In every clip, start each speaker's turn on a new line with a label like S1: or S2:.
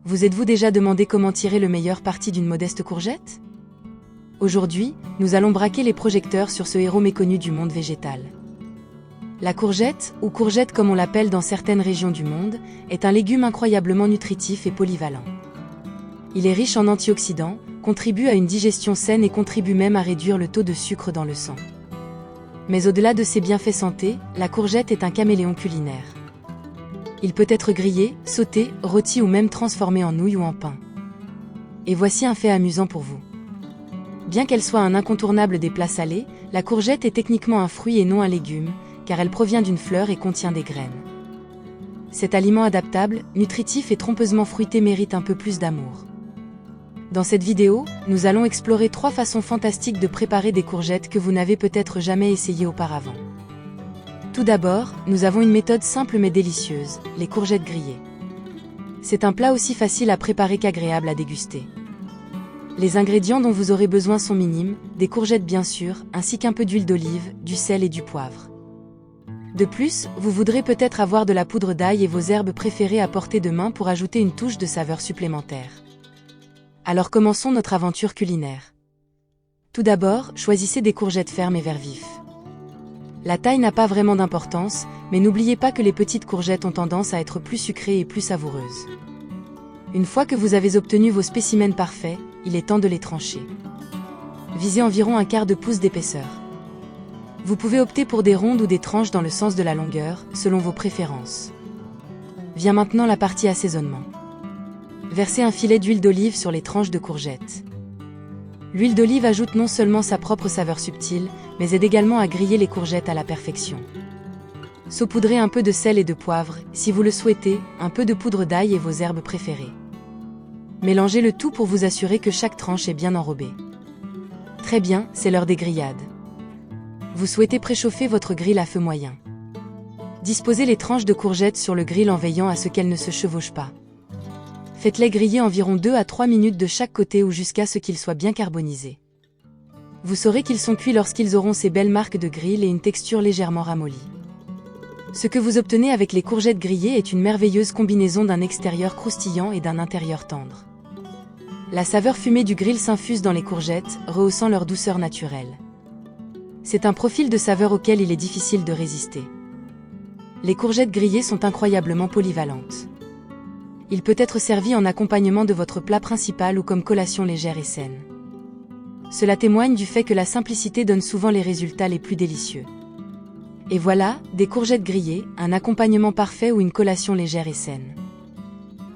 S1: Vous êtes-vous déjà demandé comment tirer le meilleur parti d'une modeste courgette? Aujourd'hui, nous allons braquer les projecteurs sur ce héros méconnu du monde végétal. La courgette, ou courgette comme on l'appelle dans certaines régions du monde, est un légume incroyablement nutritif et polyvalent. Il est riche en antioxydants, contribue à une digestion saine et contribue même à réduire le taux de sucre dans le sang. Mais au-delà de ses bienfaits santé, la courgette est un caméléon culinaire. Il peut être grillé, sauté, rôti ou même transformé en nouilles ou en pain. Et voici un fait amusant pour vous. Bien qu'elle soit un incontournable des plats salés, la courgette est techniquement un fruit et non un légume, car elle provient d'une fleur et contient des graines. Cet aliment adaptable, nutritif et trompeusement fruité mérite un peu plus d'amour. Dans cette vidéo, nous allons explorer 3 façons fantastiques de préparer des courgettes que vous n'avez peut-être jamais essayées auparavant. Tout d'abord, nous avons une méthode simple mais délicieuse, les courgettes grillées. C'est un plat aussi facile à préparer qu'agréable à déguster. Les ingrédients dont vous aurez besoin sont minimes, des courgettes bien sûr, ainsi qu'un peu d'huile d'olive, du sel et du poivre. De plus, vous voudrez peut-être avoir de la poudre d'ail et vos herbes préférées à portée de main pour ajouter une touche de saveur supplémentaire. Alors commençons notre aventure culinaire. Tout d'abord, choisissez des courgettes fermes et vert vif. La taille n'a pas vraiment d'importance, mais n'oubliez pas que les petites courgettes ont tendance à être plus sucrées et plus savoureuses. Une fois que vous avez obtenu vos spécimens parfaits, il est temps de les trancher. Visez environ un quart de pouce d'épaisseur. Vous pouvez opter pour des rondes ou des tranches dans le sens de la longueur, selon vos préférences. Vient maintenant la partie assaisonnement. Versez un filet d'huile d'olive sur les tranches de courgettes. L'huile d'olive ajoute non seulement sa propre saveur subtile, mais aide également à griller les courgettes à la perfection. Saupoudrez un peu de sel et de poivre, si vous le souhaitez, un peu de poudre d'ail et vos herbes préférées. Mélangez le tout pour vous assurer que chaque tranche est bien enrobée. Très bien, c'est l'heure des grillades. Vous souhaitez préchauffer votre grill à feu moyen. Disposez les tranches de courgettes sur le grill en veillant à ce qu'elles ne se chevauchent pas. Faites-les griller environ 2 à 3 minutes de chaque côté ou jusqu'à ce qu'ils soient bien carbonisés. Vous saurez qu'ils sont cuits lorsqu'ils auront ces belles marques de grill et une texture légèrement ramollie. Ce que vous obtenez avec les courgettes grillées est une merveilleuse combinaison d'un extérieur croustillant et d'un intérieur tendre. La saveur fumée du grill s'infuse dans les courgettes, rehaussant leur douceur naturelle. C'est un profil de saveur auquel il est difficile de résister. Les courgettes grillées sont incroyablement polyvalentes. Il peut être servi en accompagnement de votre plat principal ou comme collation légère et saine. Cela témoigne du fait que la simplicité donne souvent les résultats les plus délicieux. Et voilà, des courgettes grillées, un accompagnement parfait ou une collation légère et saine.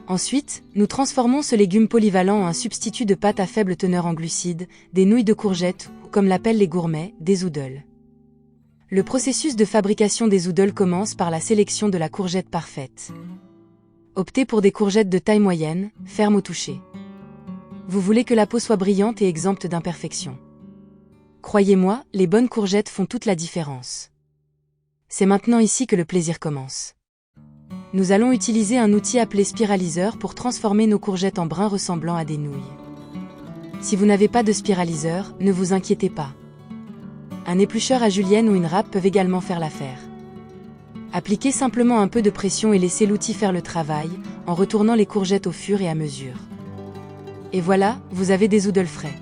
S1: Ensuite, nous transformons ce légume polyvalent en un substitut de pâte à faible teneur en glucides, des nouilles de courgettes, ou comme l'appellent les gourmets, des zoodles. Le processus de fabrication des zoodles commence par la sélection de la courgette parfaite. Optez pour des courgettes de taille moyenne, fermes au toucher. Vous voulez que la peau soit brillante et exempte d'imperfections. Croyez-moi, les bonnes courgettes font toute la différence. C'est maintenant ici que le plaisir commence. Nous allons utiliser un outil appelé spiraliseur pour transformer nos courgettes en brins ressemblant à des nouilles. Si vous n'avez pas de spiraliseur, ne vous inquiétez pas. Un éplucheur à julienne ou une râpe peuvent également faire l'affaire. Appliquez simplement un peu de pression et laissez l'outil faire le travail, en retournant les courgettes au fur et à mesure. Et voilà, vous avez des zoodles frais.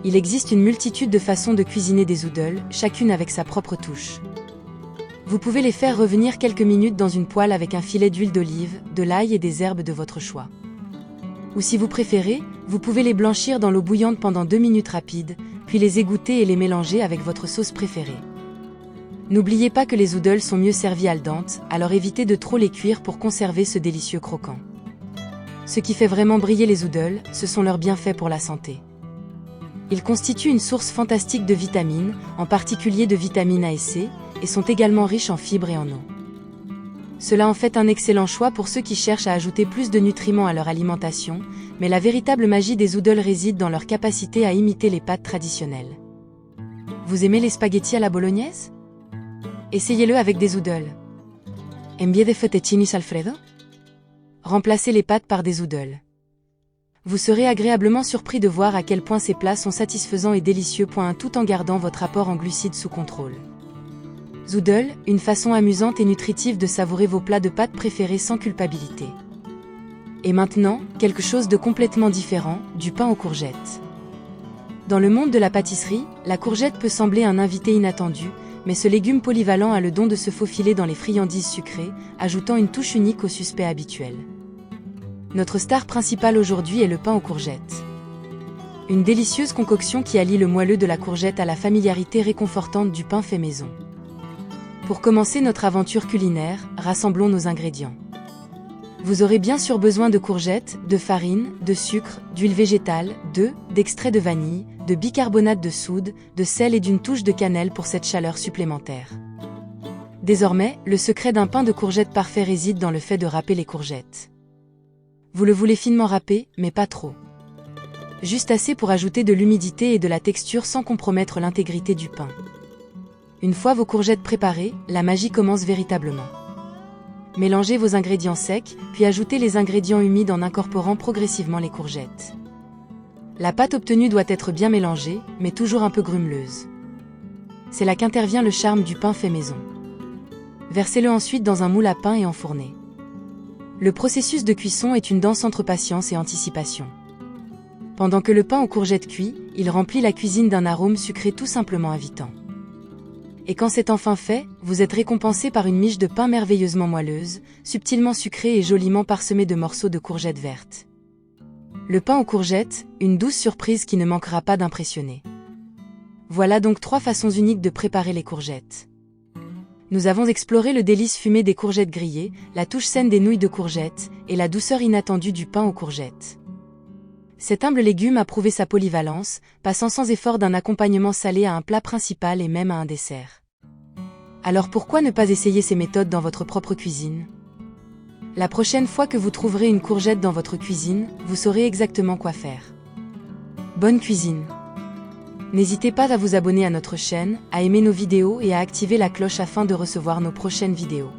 S1: Il existe une multitude de façons de cuisiner des zoodles, chacune avec sa propre touche. Vous pouvez les faire revenir quelques minutes dans une poêle avec un filet d'huile d'olive, de l'ail et des herbes de votre choix. Ou si vous préférez, vous pouvez les blanchir dans l'eau bouillante pendant 2 minutes rapides, puis les égoutter et les mélanger avec votre sauce préférée. N'oubliez pas que les zoodles sont mieux servis al dente, alors évitez de trop les cuire pour conserver ce délicieux croquant. Ce qui fait vraiment briller les zoodles, ce sont leurs bienfaits pour la santé. Ils constituent une source fantastique de vitamines, en particulier de vitamines A et C, et sont également riches en fibres et en eau. Cela en fait un excellent choix pour ceux qui cherchent à ajouter plus de nutriments à leur alimentation, mais la véritable magie des zoodles réside dans leur capacité à imiter les pâtes traditionnelles. Vous aimez les spaghettis à la bolognaise? Essayez-le avec des zoodles. Envie de fettuccine Alfredo? Remplacez les pâtes par des zoodles. Vous serez agréablement surpris de voir à quel point ces plats sont satisfaisants et délicieux tout en gardant votre apport en glucides sous contrôle. Zoodle, une façon amusante et nutritive de savourer vos plats de pâtes préférés sans culpabilité. Et maintenant, quelque chose de complètement différent, du pain aux courgettes. Dans le monde de la pâtisserie, la courgette peut sembler un invité inattendu, mais ce légume polyvalent a le don de se faufiler dans les friandises sucrées, ajoutant une touche unique au suspect habituel. Notre star principale aujourd'hui est le pain aux courgettes. Une délicieuse concoction qui allie le moelleux de la courgette à la familiarité réconfortante du pain fait maison. Pour commencer notre aventure culinaire, rassemblons nos ingrédients. Vous aurez bien sûr besoin de courgettes, de farine, de sucre, d'huile végétale, d'œufs, d'extrait de vanille, de bicarbonate de soude, de sel et d'une touche de cannelle pour cette chaleur supplémentaire. Désormais, le secret d'un pain de courgettes parfait réside dans le fait de râper les courgettes. Vous le voulez finement râper, mais pas trop. Juste assez pour ajouter de l'humidité et de la texture sans compromettre l'intégrité du pain. Une fois vos courgettes préparées, la magie commence véritablement. Mélangez vos ingrédients secs, puis ajoutez les ingrédients humides en incorporant progressivement les courgettes. La pâte obtenue doit être bien mélangée, mais toujours un peu grumeleuse. C'est là qu'intervient le charme du pain fait maison. Versez-le ensuite dans un moule à pain et enfournez. Le processus de cuisson est une danse entre patience et anticipation. Pendant que le pain aux courgettes cuit, il remplit la cuisine d'un arôme sucré tout simplement invitant. Et quand c'est enfin fait, vous êtes récompensé par une miche de pain merveilleusement moelleuse, subtilement sucrée et joliment parsemée de morceaux de courgettes vertes. Le pain aux courgettes, une douce surprise qui ne manquera pas d'impressionner. Voilà donc 3 façons uniques de préparer les courgettes. Nous avons exploré le délice fumé des courgettes grillées, la touche saine des nouilles de courgettes, et la douceur inattendue du pain aux courgettes. Cet humble légume a prouvé sa polyvalence, passant sans effort d'un accompagnement salé à un plat principal et même à un dessert. Alors pourquoi ne pas essayer ces méthodes dans votre propre cuisine ? La prochaine fois que vous trouverez une courgette dans votre cuisine, vous saurez exactement quoi faire. Bonne cuisine! N'hésitez pas à vous abonner à notre chaîne, à aimer nos vidéos et à activer la cloche afin de recevoir nos prochaines vidéos.